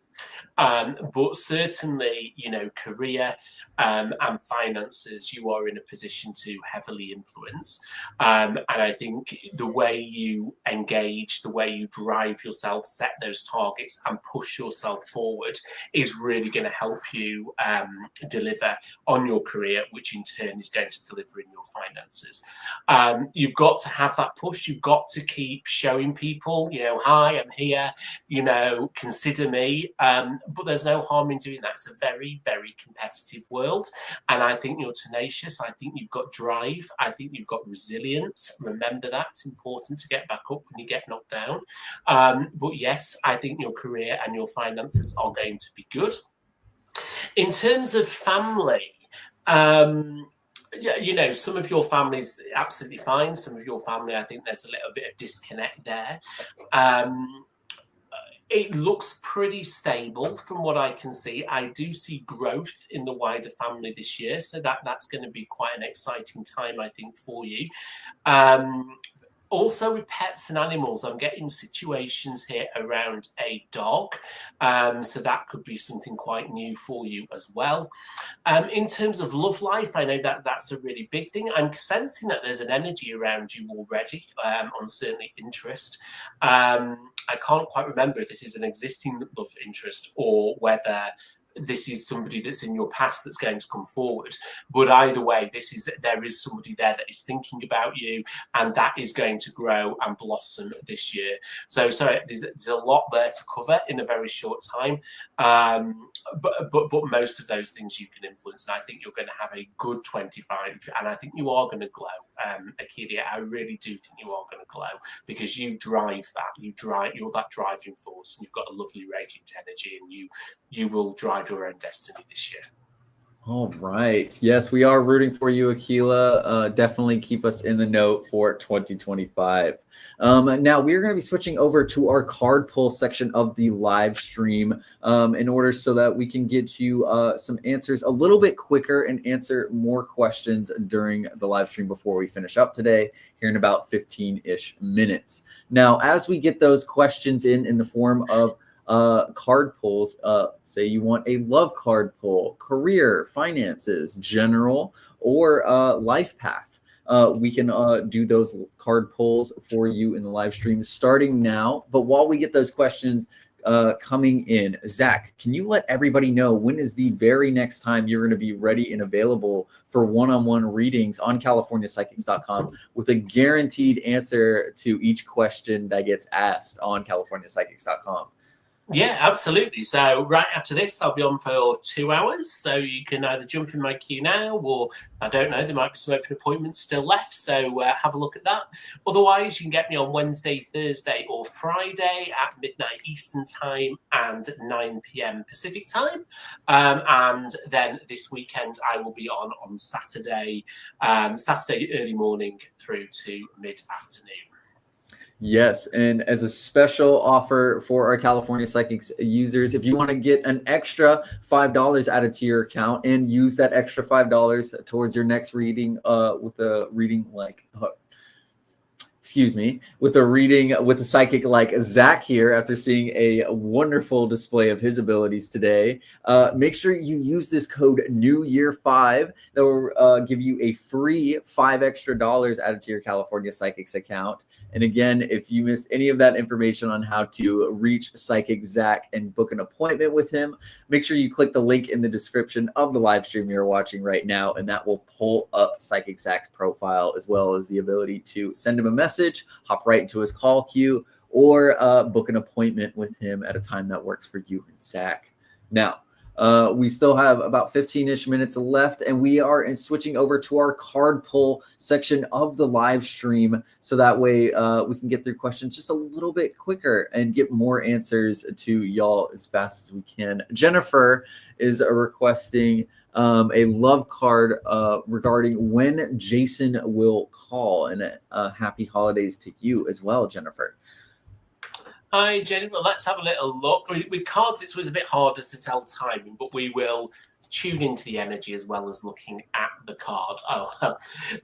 But certainly, career and finances, you are in a position to heavily influence. And I think the way you engage, the way you drive yourself, set those targets and push yourself forward is really going to help you deliver on your career, which in turn is going to deliver in your finances. You've got to have that push. You've got to keep showing people, hi, I'm here, consider me. But there's no harm in doing that. It's a very, very competitive world. And I think you're tenacious. I think you've got drive. I think you've got resilience. Remember that. It's important to get back up when you get knocked down. But yes, I think your career and your finances are going to be good. In terms of family, some of your family's absolutely fine. Some of your family, I think there's a little bit of disconnect there. It looks pretty stable from what I can see. I do see growth in the wider family this year, so that's going to be quite an exciting time, I think, for you. Also with pets and animals, I'm getting situations here around a dog. So that could be something quite new for you as well. In terms of love life, I know that's a really big thing. I'm sensing that there's an energy around you already on certainly interest. I can't quite remember if this is an existing love interest or whether this is somebody that's in your past that's going to come forward. But either way, there is somebody there that is thinking about you, and that is going to grow and blossom this year. So there's a lot there to cover in a very short time. But most of those things you can influence, and I think you're going to have a good 25, and I think you are going to glow, Akila. I really do think you are going to glow because you drive that. You're that driving force, and you've got a lovely radiant energy, and you will drive your own destiny this year. All right. Yes, we are rooting for you, Akila. Definitely keep us in the know for 2025. Now we're going to be switching over to our card pull section of the live stream in order so that we can get you some answers a little bit quicker and answer more questions during the live stream before we finish up today here in about 15-ish minutes. Now, as we get those questions in the form of card pulls, say you want a love card pull, career, finances, general, or life path. We can do those card pulls for you in the live stream starting now. But while we get those questions coming in. Zach, can you let everybody know when is the very next time you're going to be ready and available for one-on-one readings on CaliforniaPsychics.com with a guaranteed answer to each question that gets asked on CaliforniaPsychics.com? Yeah, absolutely. So right after this, I'll be on for 2 hours. So you can either jump in my queue now, or I don't know, there might be some open appointments still left. So have a look at that. Otherwise, you can get me on Wednesday, Thursday, or Friday at midnight Eastern time and 9 p.m. Pacific time. And then this weekend, I will be on Saturday, Saturday early morning through to mid-afternoon. Yes, and as a special offer for our California Psychics users, if you want to get an extra $5 added to your account and use that extra $5 towards your next reading with a reading like with a reading with a psychic like Zach here, after seeing a wonderful display of his abilities today, make sure you use this code NEWYEAR5 that will give you a free $5 extra added to your California Psychics account. And again, if you missed any of that information on how to reach Psychic Zack and book an appointment with him, make sure you click the link in the description of the live stream you're watching right now, and that will pull up Psychic Zack's profile, as well as the ability to send him a message, hop right into his call queue, or book an appointment with him at a time that works for you and Zach. Now, we still have about 15-ish minutes left, and we are switching over to our card pull section of the live stream, so that way we can get through questions just a little bit quicker and get more answers to y'all as fast as we can. Jennifer is requesting a love card regarding when Jason will call, and happy holidays to you as well, Jennifer. Hi, Jenny. Well, let's have a little look. With cards, it was a bit harder to tell timing, but we will tune into the energy as well as looking at the card. Oh,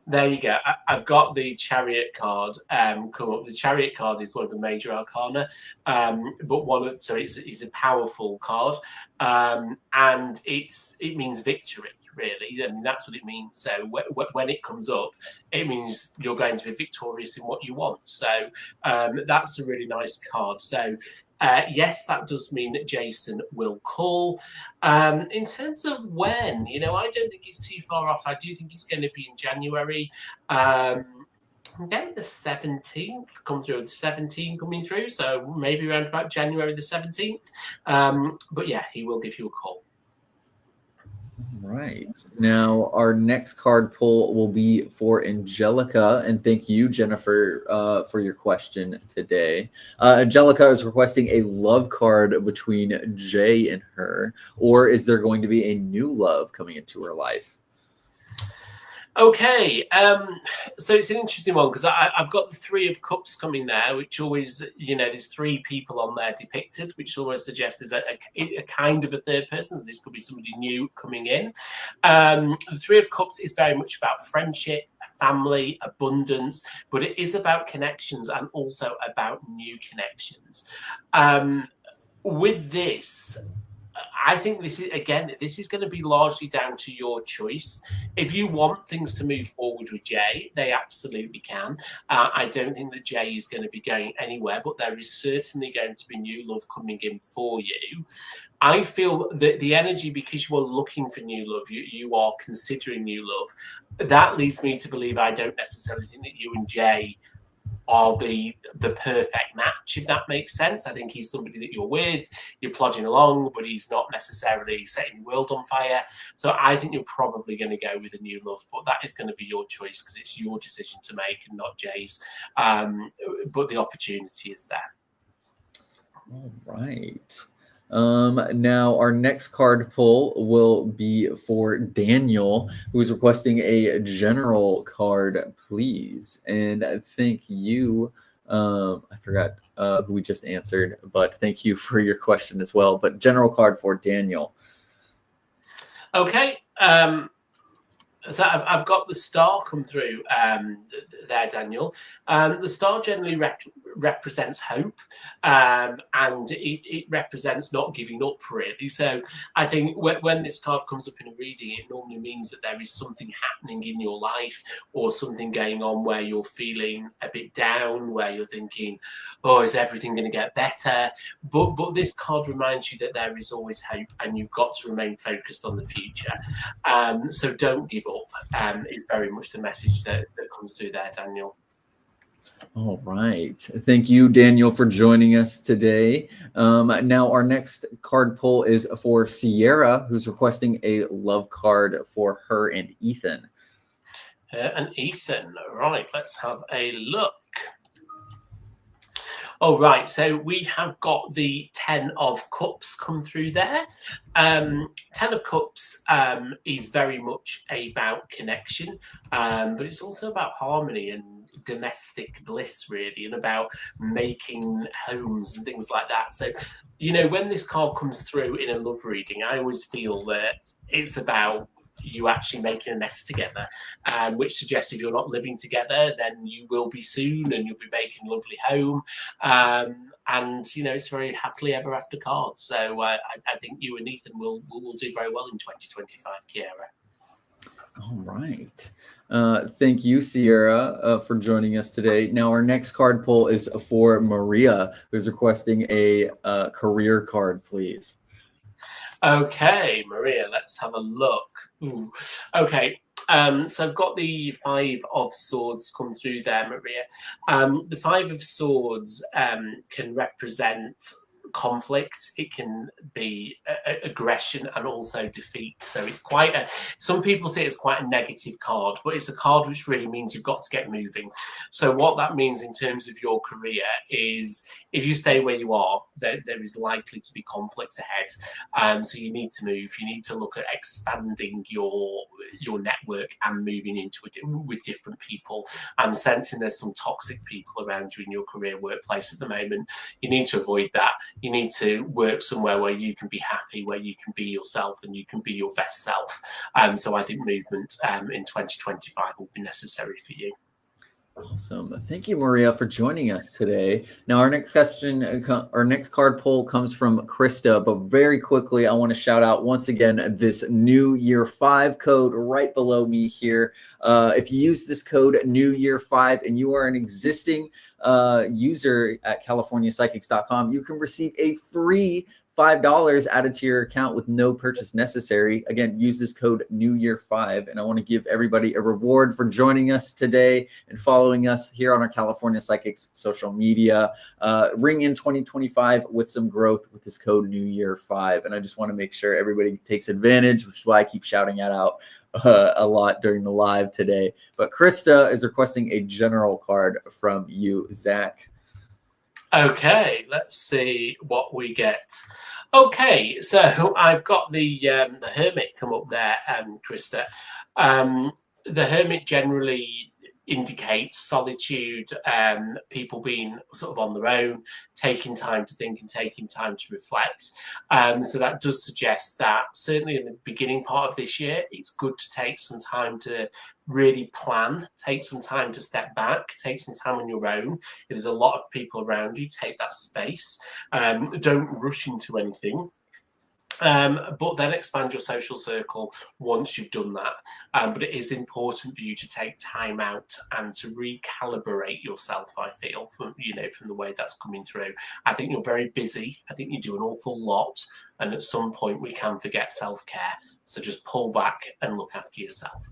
there you go. I've got the Chariot card come up. The Chariot card is one of the major arcana, but it's a powerful card, and it means victory. Really, I mean, that's what it means. So when it comes up, it means you're going to be victorious in what you want. So that's a really nice card. So yes, that does mean that Jason will call. In terms of when, I don't think it's too far off. I do think it's going to be in January. Okay, the 17th, come through the 17th coming through. So maybe around about January the 17th. But yeah, he will give you a call. Right. Now, our next card pull will be for Angelica. And thank you, Jennifer, for your question today. Angelica is requesting a love card between Jay and her. Or is there going to be a new love coming into her life? Okay, so it's an interesting one because I've got the Three of Cups coming there, which always, there's three people on there depicted, which always suggests there's a kind of a third person. So this could be somebody new coming in. The Three of Cups is very much about friendship, family, abundance, but it is about connections and also about new connections. With this, I think this is going to be largely down to your choice. If you want things to move forward with Jay, they absolutely can. I don't think that Jay is going to be going anywhere, but there is certainly going to be new love coming in for you. I feel that the energy, because you are looking for new love, you are considering new love, that leads me to believe I don't necessarily think that you and Jay are the perfect match, if that makes sense. I think he's somebody that you're with, you're plodding along, but he's not necessarily setting the world on fire. So I think you're probably going to go with a new love, but that is going to be your choice because it's your decision to make and not Jay's. But the opportunity is there. All right. Now our next card pull will be for Daniel, who is requesting a general card, please. And thank you. I forgot who we just answered, but thank you for your question as well. But general card for Daniel. Okay. So I've got the star come through there, Daniel. The star generally represents hope, and it represents not giving up, really. So I think when this card comes up in a reading, it normally means that there is something happening in your life or something going on where you're feeling a bit down, where you're thinking, oh, is everything going to get better? But this card reminds you that there is always hope, and you've got to remain focused on the future. So don't give up, is very much the message that comes through there, Daniel. All right. Thank you, Daniel, for joining us today. Now, our next card pull is for Sierra, who's requesting a love card for her and Ethan. And Ethan, right, let's have a look. All right, so we have got the 10 of Cups come through there. 10 of Cups is very much about connection, but it's also about harmony and domestic bliss, really, and about making homes and things like that. So, when this card comes through in a love reading, I always feel that it's about you actually making a nest together, which suggests if you're not living together, then you will be soon, and you'll be making a lovely home. And it's very happily ever after card. So I think you and Ethan will do very well in 2025, Kiera. All right. Thank you, Sierra, for joining us today. Now, our next card pull is for Maria, who's requesting a career card, please. Okay, Maria, let's have a look. Ooh. Okay, so I've got the 5 of Swords come through there, Maria. The 5 of Swords can represent conflict. It can be aggression and also defeat. So it's quite some people say it's quite a negative card, but it's a card which really means you've got to get moving. So what that means in terms of your career is if you stay where you are, there is likely to be conflict ahead. So you need to move. You need to look at expanding your network and moving into it with different people. I'm sensing there's some toxic people around you in your career workplace at the moment. You need to avoid that. You need to work somewhere where you can be happy, where you can be yourself and you can be your best self. So I think movement in 2025 will be necessary for you. Awesome. Thank you, Maria, for joining us today. Now, our next question, our next card pull comes from Krista, but very quickly, I want to shout out once again this New Year 5 code right below me here. If you use this code New Year 5 and you are an existing user at CaliforniaPsychics.com, you can receive a free $5 added to your account with no purchase necessary. Again, use this code New Year 5. And I want to give everybody a reward for joining us today and following us here on our California Psychics social media. Ring in 2025 with some growth with this code New Year 5. And I just want to make sure everybody takes advantage, which is why I keep shouting that out a lot during the live today. But Krista is requesting a general card from you, Zach. Okay, let's see what we get. Okay, so I've got the Hermit come up there, Krista. The Hermit generally indicates solitude, people being sort of on their own, taking time to think and taking time to reflect. So that does suggest that certainly in the beginning part of this year, it's good to take some time to really plan, take some time to step back, take some time on your own. If there's a lot of people around you, take that space. Don't rush into anything. But then expand your social circle once you've done that. But it is important for you to take time out and to recalibrate yourself, I feel, from the way that's coming through. I think you're very busy. I think you do an awful lot. And at some point we can forget self-care. So just pull back and look after yourself.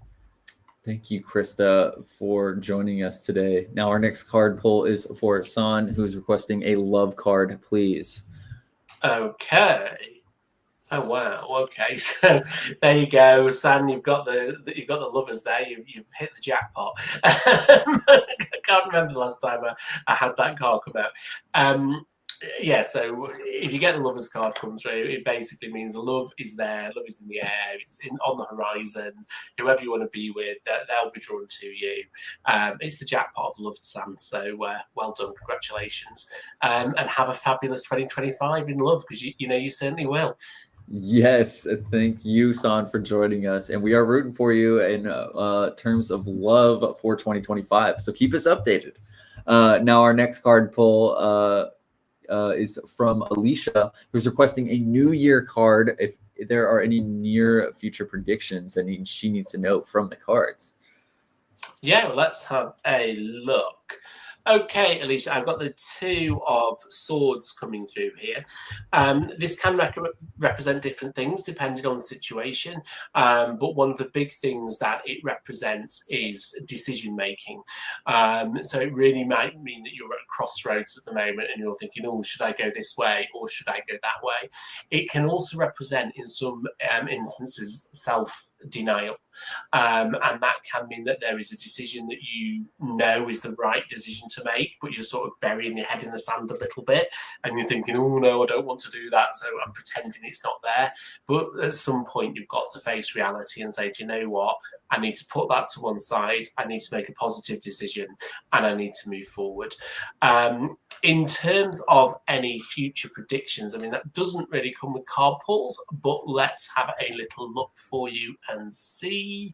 Thank you, Krista, for joining us today. Now our next card pull is for San, who's requesting a love card, please. Okay. Oh wow! Okay, so there you go, San. You've got the lovers there. You've hit the jackpot. I can't remember the last time I had that card come out. Yeah, so if you get the lovers card come through, it basically means the love is there, love is in the air, it's on the horizon. Whoever you want to be with, they'll be drawn to you. It's the jackpot of love, Sam. So well done, congratulations, and have a fabulous 2025 in love, because you certainly will. Yes, thank you, San, for joining us. And we are rooting for you in terms of love for 2025. So keep us updated. Now our next card pull is from Alicia, who's requesting a New Year card. If there are any near future predictions that she needs to know from the cards. Yeah, well, let's have a look. Okay, Alicia, I've got the Two of Swords coming through here. This can represent different things depending on the situation, but one of the big things that it represents is decision making. So it really might mean that you're at a crossroads at the moment and you're thinking, oh, should I go this way or should I go that way? It can also represent, in some instances, self-denial. And that can mean that there is a decision that you know is the right decision to make, but you're sort of burying your head in the sand a little bit and you're thinking, oh no, I don't want to do that, so I'm pretending it's not there. But at some point you've got to face reality and say, do you know what, I need to put that to one side, I need to make a positive decision, and I need to move forward. In terms of any future predictions, I mean, that doesn't really come with card pulls, but let's have a little look for you and see.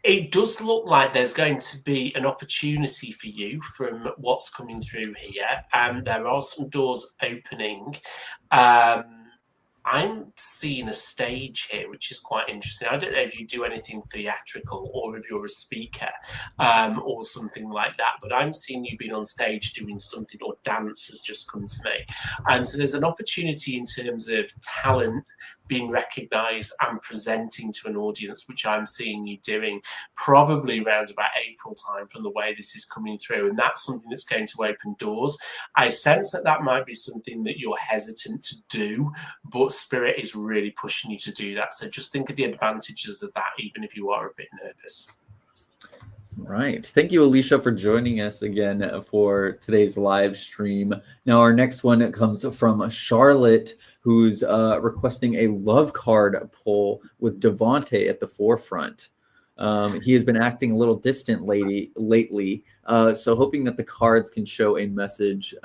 It does look like there's going to be an opportunity for you from what's coming through here. There are some doors opening. I'm seeing a stage here, which is quite interesting. I don't know if you do anything theatrical or if you're a speaker or something like that, but I'm seeing you being on stage doing something, or dance has just come to me. So there's an opportunity in terms of talent being recognised and presenting to an audience, which I'm seeing you doing probably around about April time from the way this is coming through. And that's something that's going to open doors. I sense that that might be something that you're hesitant to do, but Spirit is really pushing you to do that. So just think of the advantages of that, even if you are a bit nervous. Right. Thank you, Alicia, for joining us again for today's live stream. Now, our next one comes from Charlotte, who's requesting a love card pull with Devonte at the forefront. He has been acting a little distant lately, so hoping that the cards can show a message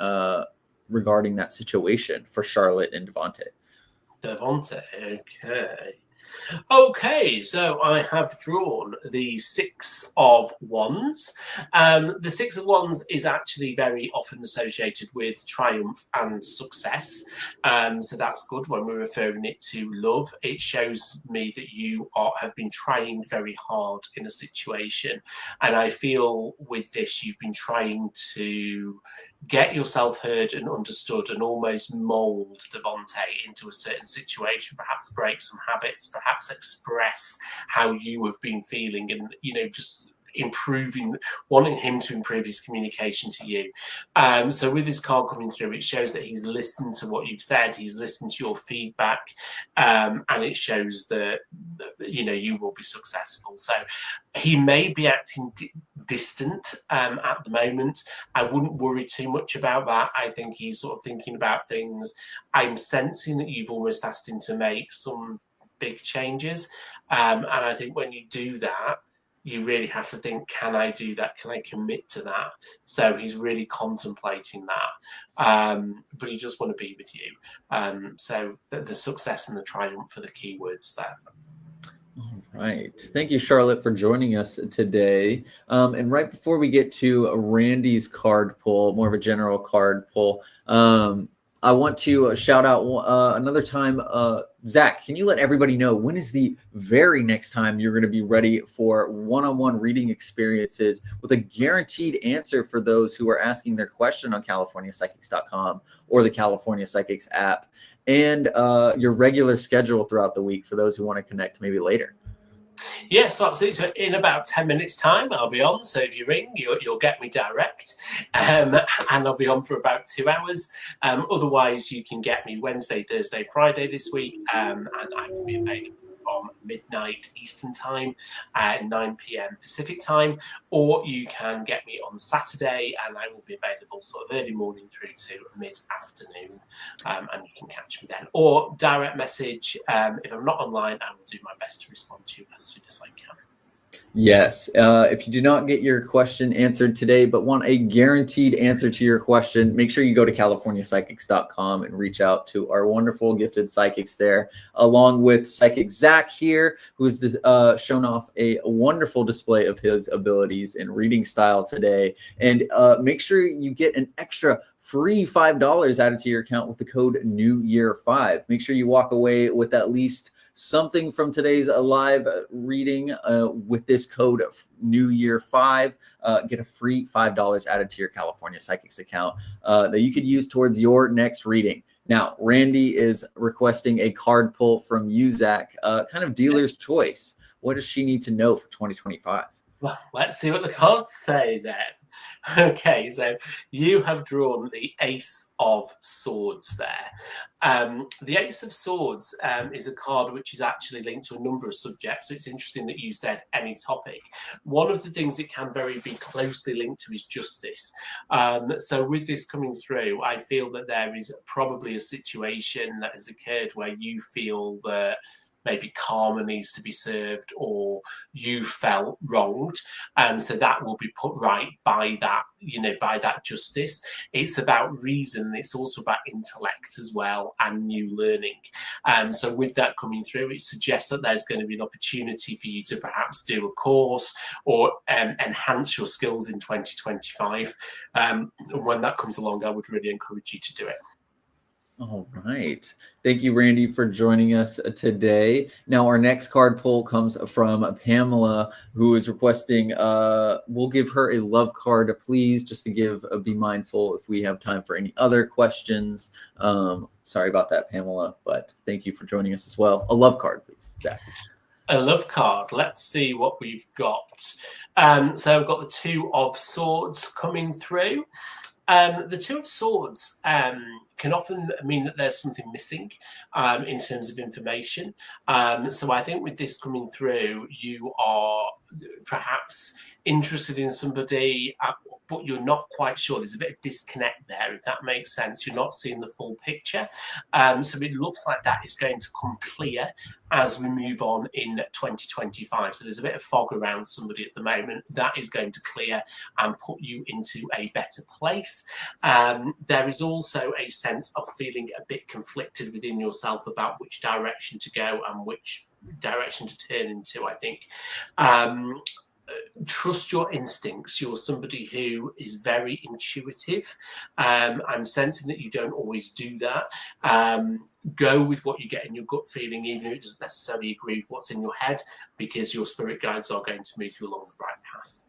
regarding that situation for Charlotte and Devonte. Devonte, okay. Okay, so I have drawn the Six of Wands. The Six of Wands is actually very often associated with triumph and success. So that's good when we're referring it to love. It shows me that you have been trying very hard in a situation. And I feel with this, you've been trying to get yourself heard and understood and almost mold Devonte into a certain situation, perhaps break some habits, perhaps express how you have been feeling and, you know, just wanting him to improve his communication to you. So with this card coming through, it shows that he's listened to what you've said, he's listened to your feedback, and it shows that, you know, you will be successful. So he may be acting distant at the moment. I wouldn't worry too much about that. I think he's sort of thinking about things. I'm sensing that you've almost asked him to make some big changes. And I think when you do that, you really have to think, can I do that? Can I commit to that? So he's really contemplating that. But he just want to be with you. So the success and the triumph are the key words there. All right. Thank you, Charlotte, for joining us today. And right before we get to Randy's card pull, more of a general card pull, I want to shout out another time. Zach, can you let everybody know when is the very next time you're going to be ready for one-on-one reading experiences with a guaranteed answer for those who are asking their question on CaliforniaPsychics.com or the California Psychics app, and your regular schedule throughout the week for those who want to connect maybe later? Yes, absolutely. So in about 10 minutes' time, I'll be on. So if you ring, you'll get me direct. And I'll be on for about 2 hours. Otherwise, you can get me Wednesday, Thursday, Friday this week. And I will be available from midnight Eastern time, 9 p.m. Pacific time. Or you can get me on Saturday, and I will be available sort of early morning through to mid-afternoon. And you can catch me then. Or direct message. If I'm not online, I will do my best to respond to you as soon as I can. Yes. If you do not get your question answered today, but want a guaranteed answer to your question, make sure you go to californiapsychics.com and reach out to our wonderful gifted psychics there, along with Psychic Zack here, who's shown off a wonderful display of his abilities and reading style today. And make sure you get an extra free $5 added to your account with the code New Year 5. Make sure you walk away with at least something from today's live reading with this code of New Year 5. Get a free $5 added to your California Psychics account that you could use towards your next reading. Now, Randy is requesting a card pull from you, Zach, kind of dealer's choice. What does she need to know for 2025? Well, let's see what the cards say then. Okay, so you have drawn the Ace of Swords there. The Ace of Swords is a card which is actually linked to a number of subjects. It's interesting that you said any topic. One of the things it can very be closely linked to is justice. So with this coming through, I feel that there is probably a situation that has occurred where you feel that maybe karma needs to be served or you felt wronged. So that will be put right by that, by that justice. It's about reason. It's also about intellect as well and new learning. So with that coming through, it suggests that there's going to be an opportunity for you to perhaps do a course or enhance your skills in 2025. When that comes along, I would really encourage you to do it. All right. Thank you, Randy, for joining us today. Now, our next card pull comes from Pamela, who is requesting, we'll give her a love card, please, just to be mindful if we have time for any other questions. Sorry about that, Pamela, but thank you for joining us as well. A love card, please, Zach. A love card. Let's see what we've got. So I've got the Two of Swords coming through. The Two of Swords can often mean that there's something missing in terms of information. So I think with this coming through, you are perhaps interested in somebody, but you're not quite sure. There's a bit of disconnect there, if that makes sense. You're not seeing the full picture. So it looks like that is going to come clear as we move on in 2025. So there's a bit of fog around somebody at the moment. That is going to clear and put you into a better place. There is also a sense of feeling a bit conflicted within yourself about which direction to go and which direction to turn into, I think. Trust your instincts. You're somebody who is very intuitive. I'm sensing that you don't always do that. Go with what you get in your gut feeling, even if it doesn't necessarily agree with what's in your head, because your spirit guides are going to move you along the right path.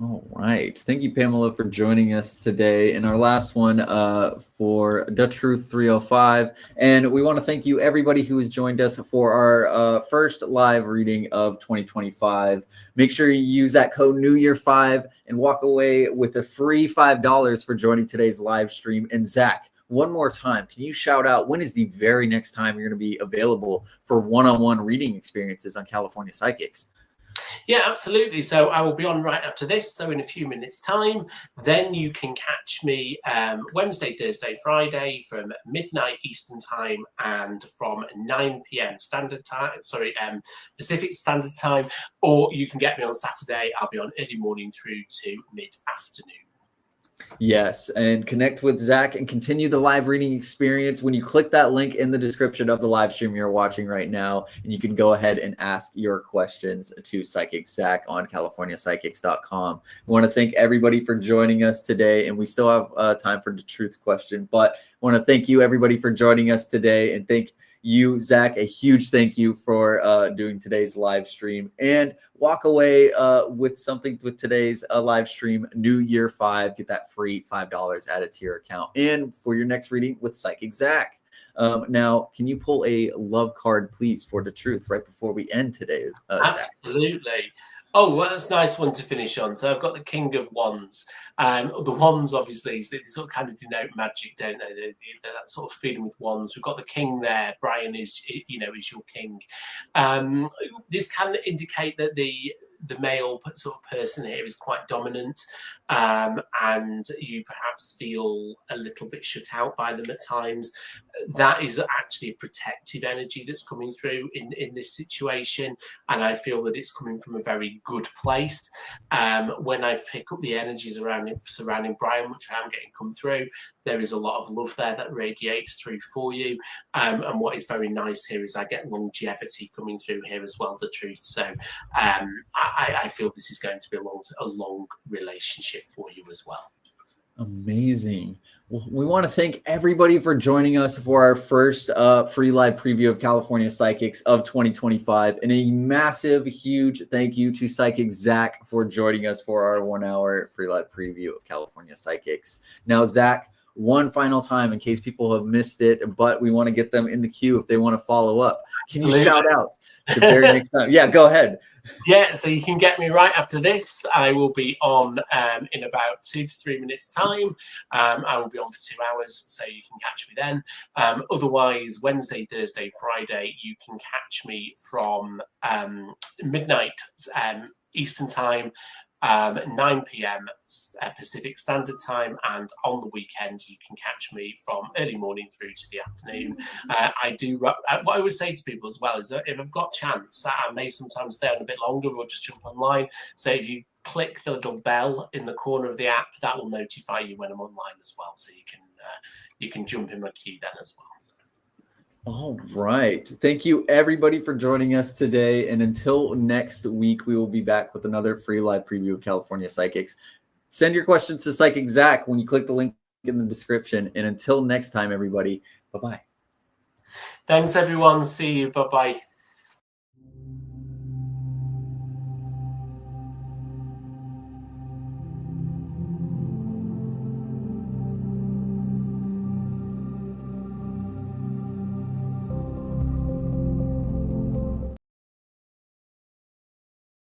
All right. Thank you, Pamela, for joining us today. And our last one for The Truth 305. And we want to thank you, everybody who has joined us for our first live reading of 2025. Make sure you use that code New Year 5 and walk away with a free $5 for joining today's live stream. And Zach, one more time, can you shout out when is the very next time you're going to be available for one-on-one reading experiences on California Psychics? Yeah, absolutely. So I will be on right after this. So in a few minutes' time, then you can catch me Wednesday, Thursday, Friday from midnight Eastern time and from 9 p.m. Pacific Standard Time. Or you can get me on Saturday. I'll be on early morning through to mid-afternoon. Yes, and connect with Zach and continue the live reading experience when you click that link in the description of the live stream you're watching right now, and you can go ahead and ask your questions to Psychic Zack on californiapsychics.com. We want to thank everybody for joining us today, and we still have time for the truth question, but I want to thank you, everybody, for joining us today, and thank you, Zach, a huge thank you for doing today's live stream, and walk away with something with today's live stream, New Year 5. Get that free $5 added to your account. And for your next reading with Psychic Zack. Now, can you pull a love card, please, for the truth right before we end today, Zach? Absolutely. Oh, well, that's a nice one to finish on. So I've got the King of Wands. The wands, obviously, they sort of kind of denote magic, don't they? They're that sort of feeling with wands. We've got the king there. Brian is your king. This can indicate that the male sort of person here is quite dominant, and you perhaps feel a little bit shut out by them at times. that is actually a protective energy that's coming through in this situation, and I feel that it's coming from a very good place. When I pick up the energies surrounding Brian, which I am getting come through, there is a lot of love there that radiates through for you. And what is very nice here is I get longevity coming through here as well, the truth. So I feel this is going to be a long relationship for you as well. Amazing. Well, we want to thank everybody for joining us for our first free live preview of California Psychics of 2025. And a massive, huge thank you to Psychic Zack for joining us for our 1 hour free live preview of California Psychics. Now, Zack, one final time in case people have missed it, but we want to get them in the queue if they want to follow up. Can you shout out the very next time? Yeah, go ahead. Yeah, so you can get me right after this. I will be on in about 2 to 3 minutes time. I will be on for 2 hours, so you can catch me then. Otherwise, Wednesday, Thursday, Friday, you can catch me from midnight Eastern time, 9 p.m. Pacific Standard Time, and on the weekend you can catch me from early morning through to the afternoon. I do what I always say to people as well is that if I've got chance, that I may sometimes stay on a bit longer or just jump online. So if you click the little bell in the corner of the app, that will notify you when I'm online as well, so you can jump in my queue then as well. All right. Thank you, everybody, for joining us today. And until next week, we will be back with another free live preview of California Psychics. Send your questions to Psychic Zack when you click the link in the description. And until next time, everybody, bye-bye. Thanks, everyone. See you. Bye-bye.